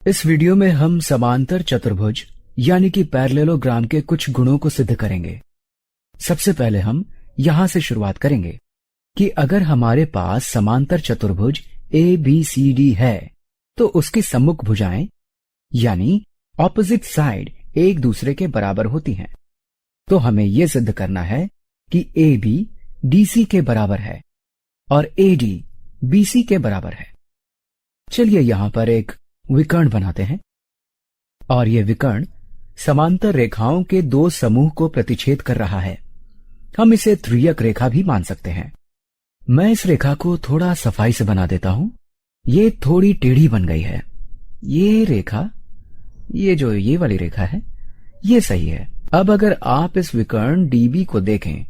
इस वीडियो में हम समांतर चतुर्भुज यानी कि पैरेललोग्राम के कुछ गुणों को सिद्ध करेंगे। सबसे पहले हम यहां से शुरुआत करेंगे कि अगर हमारे पास समांतर चतुर्भुज ABCD है तो उसकी सम्मुख भुजाएं यानी ऑपोजिट साइड एक दूसरे के बराबर होती हैं। तो हमें यह सिद्ध करना है कि AB DC के बराबर है और AD BC के बराबर है। चलिए यहां पर एक विकर्ण बनाते हैं और यह विकर्ण समांतर रेखाओं के दो समूह को प्रतिच्छेद कर रहा है। हम इसे त्रियक रेखा भी मान सकते हैं। मैं इस रेखा को थोड़ा सफाई से बना देता हूं। ये थोड़ी टेढ़ी बन गई है। ये रेखा, ये वाली रेखा है, ये सही है। अब अगर आप इस विकर्ण DB को देखें,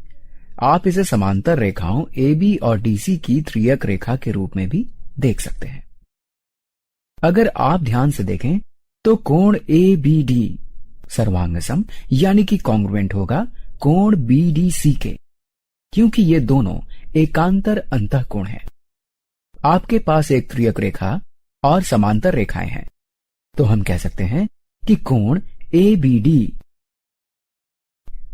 आप इसे समांतर रेखाओं AB और DC की त्रियक रेखा के रूप में भी देख सकते हैं। अगर आप ध्यान से देखें तो कोण ABD सर्वांगसम यानी कि कॉन्ग्रुएंट होगा कोण BDC के, क्योंकि ये दोनों एकांतर अंतःकोण हैं। आपके पास एक त्रियक रेखा और समांतर रेखाएं हैं, तो हम कह सकते हैं कि कोण ABD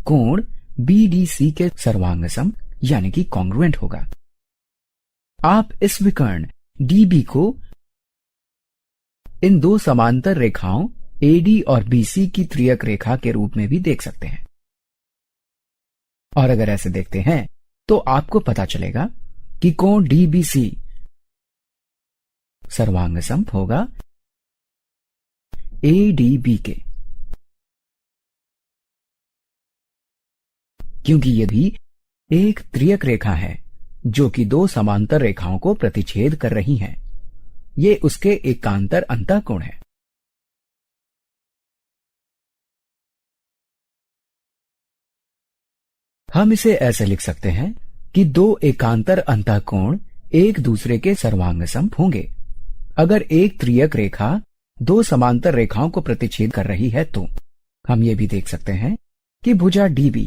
कोण BDC के सर्वांगसम यानी कि कॉन्ग्रुएंट होगा। आप इस विकर्ण DB को इन दो समांतर रेखाओं AD और BC की त्रियक रेखा के रूप में भी देख सकते हैं। और अगर ऐसे देखते हैं तो आपको पता चलेगा कि कोण DBC सर्वांगसम होगा ADB के, क्योंकि ये भी एक त्रियक रेखा है जो कि दो समांतर रेखाओं को प्रतिच्छेद कर रही हैं। ये उसके एकांतर अंतःकोण है। हम इसे ऐसे लिख सकते हैं कि दो एकांतर अंतःकोण एक दूसरे के सर्वांगसम होंगे। अगर एक त्रियक रेखा दो समांतर रेखाओं को प्रतिच्छेद कर रही है तो हम ये भी देख सकते हैं कि भुजा DB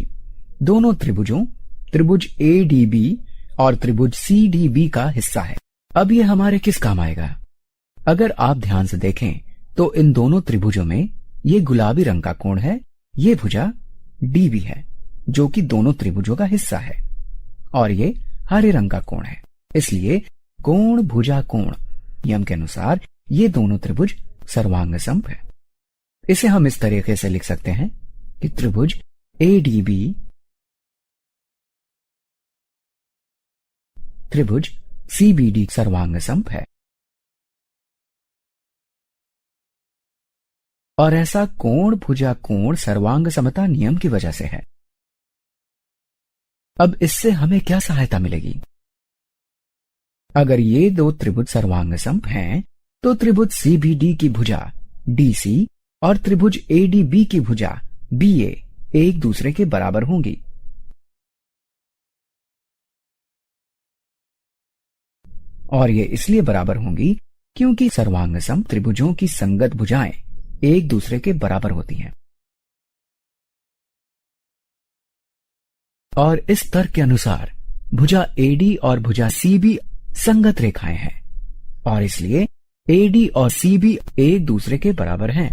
दोनों त्रिभुजों त्रिभुज ADB और त्रिभुज CDB का हिस्सा है। अब ये हमारे किस काम आएगा? अगर आप ध्यान से देखें तो इन दोनों त्रिभुजों में ये गुलाबी रंग का कोण है, ये भुजा DB है जो कि दोनों त्रिभुजों का हिस्सा है, और ये हरे रंग का कोण है। इसलिए कोण भुजा कोण नियम के अनुसार ये दोनों त्रिभुज सर्वांगसम है। इसे हम इस तरीके से लिख सकते हैं कि त्रिभुज ADB त्रिभुज CBD सर्वांगसम है, और ऐसा कोण भुजा कोण सर्वांग समता नियम की वजह से है। अब इससे हमें क्या सहायता मिलेगी? अगर ये दो त्रिभुज सर्वांगसम हैं तो त्रिभुज CBD की भुजा DC और त्रिभुज ADB की भुजा BA एक दूसरे के बराबर होंगी। और ये इसलिए बराबर होंगी क्योंकि सर्वांगसम त्रिभुजों की संगत भुजाएं एक दूसरे के बराबर होती हैं। और इस तर्क के अनुसार भुजा AD और भुजा CB संगत रेखाएं हैं, और इसलिए AD और CB एक दूसरे के बराबर हैं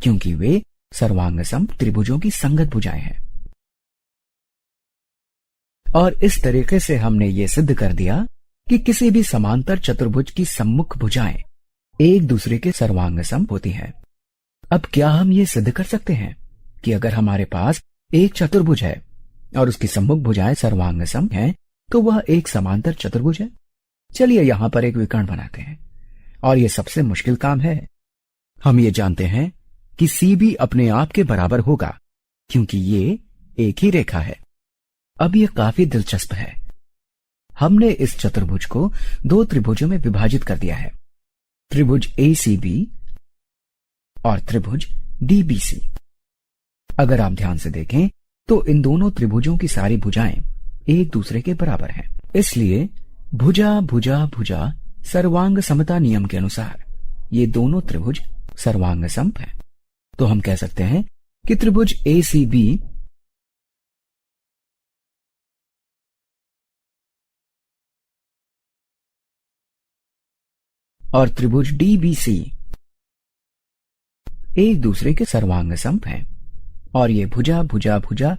क्योंकि वे सर्वांगसम त्रिभुजों की संगत भुजाएं हैं। और इस तरीके से हमने ये सिद्ध कर दिया कि किसी भी समांतर चतुर्भुज की सम्मुख भुजाएं एक दूसरे के सर्वांगसम होती हैं। अब क्या हम ये सिद्ध कर सकते हैं कि अगर हमारे पास एक चतुर्भुज है और उसकी सम्मुख भुजाएं सर्वांगसम हैं तो वह एक समांतर चतुर्भुज है? चलिए यहां पर एक विकर्ण बनाते हैं, और यह सबसे मुश्किल काम है। हम ये जानते हैं कि CB अपने आप के बराबर होगा क्योंकि ये एक ही रेखा है। अब यह काफी दिलचस्प है। हमने इस चतुर्भुज को दो त्रिभुजों में विभाजित कर दिया है, त्रिभुज ACB और त्रिभुज DBC। अगर आप ध्यान से देखें तो इन दोनों त्रिभुजों की सारी भुजाएं एक दूसरे के बराबर हैं। इसलिए भुजा भुजा भुजा सर्वांग समता नियम के अनुसार ये दोनों त्रिभुज सर्वांगसम हैं। तो हम कह सकते हैं कि त्रिभुज ACB और त्रिभुज DBC एक दूसरे के सर्वांग सम हैं और ये भुजा भुजा भुजा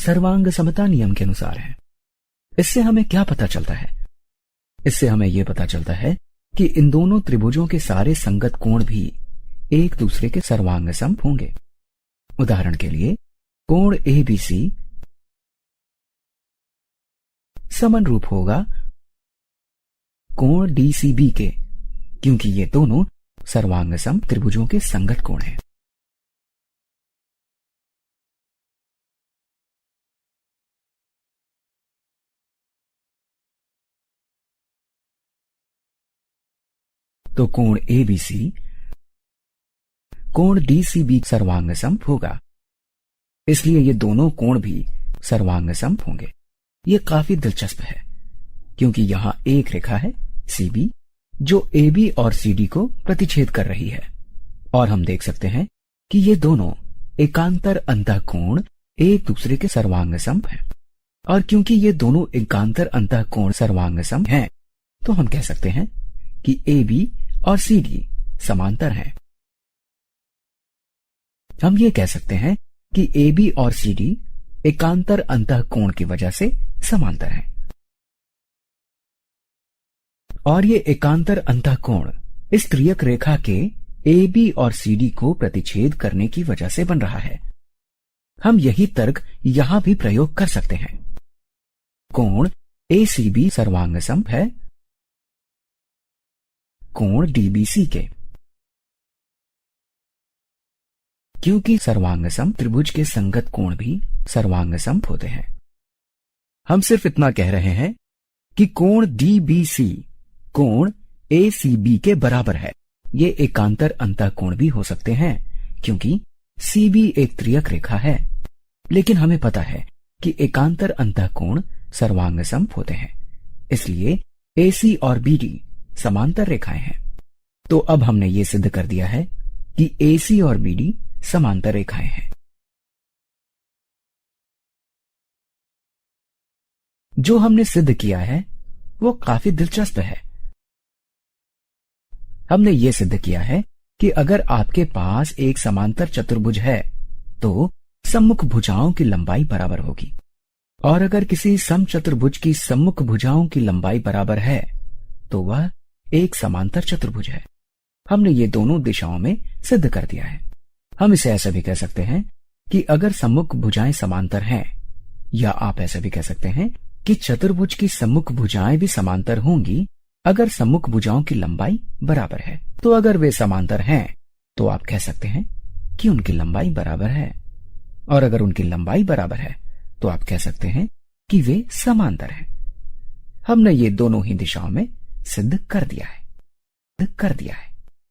सर्वांग समता नियम के अनुसार है। इससे हमें क्या पता चलता है? इससे हमें यह पता चलता है कि इन दोनों त्रिभुजों के सारे संगत कोण भी एक दूसरे के सर्वांग सम होंगे। उदाहरण के लिए कोण ABC समनुरूप होगा कोण DCB के, क्योंकि ये दोनों सर्वांग सम त्रिभुजों के संगत कोण हैं। तो कोण ABC कोण DCB सर्वांग सम होगा, इसलिए ये दोनों कोण भी सर्वांग सम होंगे। ये काफी दिलचस्प है क्योंकि यहां एक रेखा है CB जो AB और CD को प्रतिच्छेद कर रही है और हम देख सकते हैं कि ये दोनों एकांतर अंतःकोण एक दूसरे के सर्वांग सम हैं। और क्योंकि ये दोनों एकांतर अंतःकोण सर्वांग सम हैं, तो हम कह सकते हैं कि AB और CD समांतर हैं। हम ये कह सकते हैं कि AB और CD एकांतर अंतःकोण की वजह से समांतर हैं और ये एकांतर अंतःकोण इस त्रियक रेखा के AB और CD को प्रतिच्छेद करने की वजह से बन रहा है। हम यही तर्क यहां भी प्रयोग कर सकते हैं। कोण ACB सर्वांग सम है कोण DBC के, क्योंकि सर्वांग सम त्रिभुज के संगत कोण भी सर्वांग सम होते हैं। हम सिर्फ इतना कह रहे हैं कि कोण DBC कोण ACB के बराबर है। ये एकांतर अंतःकोण भी हो सकते हैं क्योंकि CB एक त्रियक रेखा है, लेकिन हमें पता है कि एकांतर अंतःकोण सर्वांग सम होते हैं, इसलिए AC और BD समांतर रेखाएं हैं। तो अब हमने ये सिद्ध कर दिया है कि AC और BD समांतर रेखाएं हैं। जो हमने सिद्ध किया है वो काफी दिलचस्प है। हमने ये सिद्ध किया है कि अगर आपके पास एक समांतर चतुर्भुज है तो सम्मुख भुजाओं की लंबाई बराबर होगी, और अगर किसी समचतुर्भुज की सम्मुख भुजाओं की लंबाई बराबर है तो वह एक समांतर चतुर्भुज है। हमने ये दोनों दिशाओं में सिद्ध कर दिया है। हम इसे ऐसा भी कह सकते हैं कि अगर सम्मुख भुजाएं समांतर हैं, या आप ऐसा भी कह सकते हैं कि चतुर्भुज की सम्मुख भुजाएं भी समांतर होंगी अगर सम्मुख भुजाओं की लंबाई बराबर है। तो अगर वे समांतर हैं तो आप कह सकते हैं कि उनकी लंबाई बराबर है, और अगर उनकी लंबाई बराबर है तो आप कह सकते हैं कि वे समांतर हैं। हमने ये दोनों ही दिशाओं में सिद्ध कर दिया है।